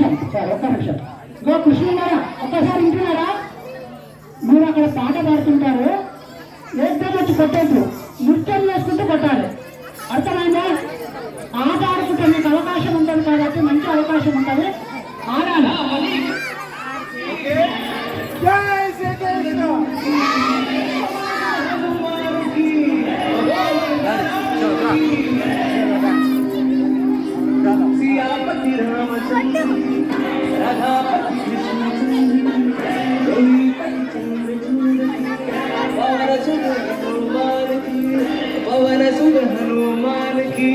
నిమిషం సార్, ఒక్క నిమిషం. ఇగో కృష్ణ గారా, ఒక్కసారి వింటున్నారా? మీరు అక్కడ పాట పాడుతుంటారు, ఏదో వచ్చి కొట్టేట్టు నృత్యం చేసుకుంటూ కొట్టాలి. అర్థమైందా? ఆట ఆడుకుంటే మీకు అవకాశం ఉంటుంది కాబట్టి మంచి అవకాశం ఉంటుంది, ఆడాలి. సియాపతి రామచంద్ర రాధాపతి కృష్ణ పవన సుధ హనుమాన్ की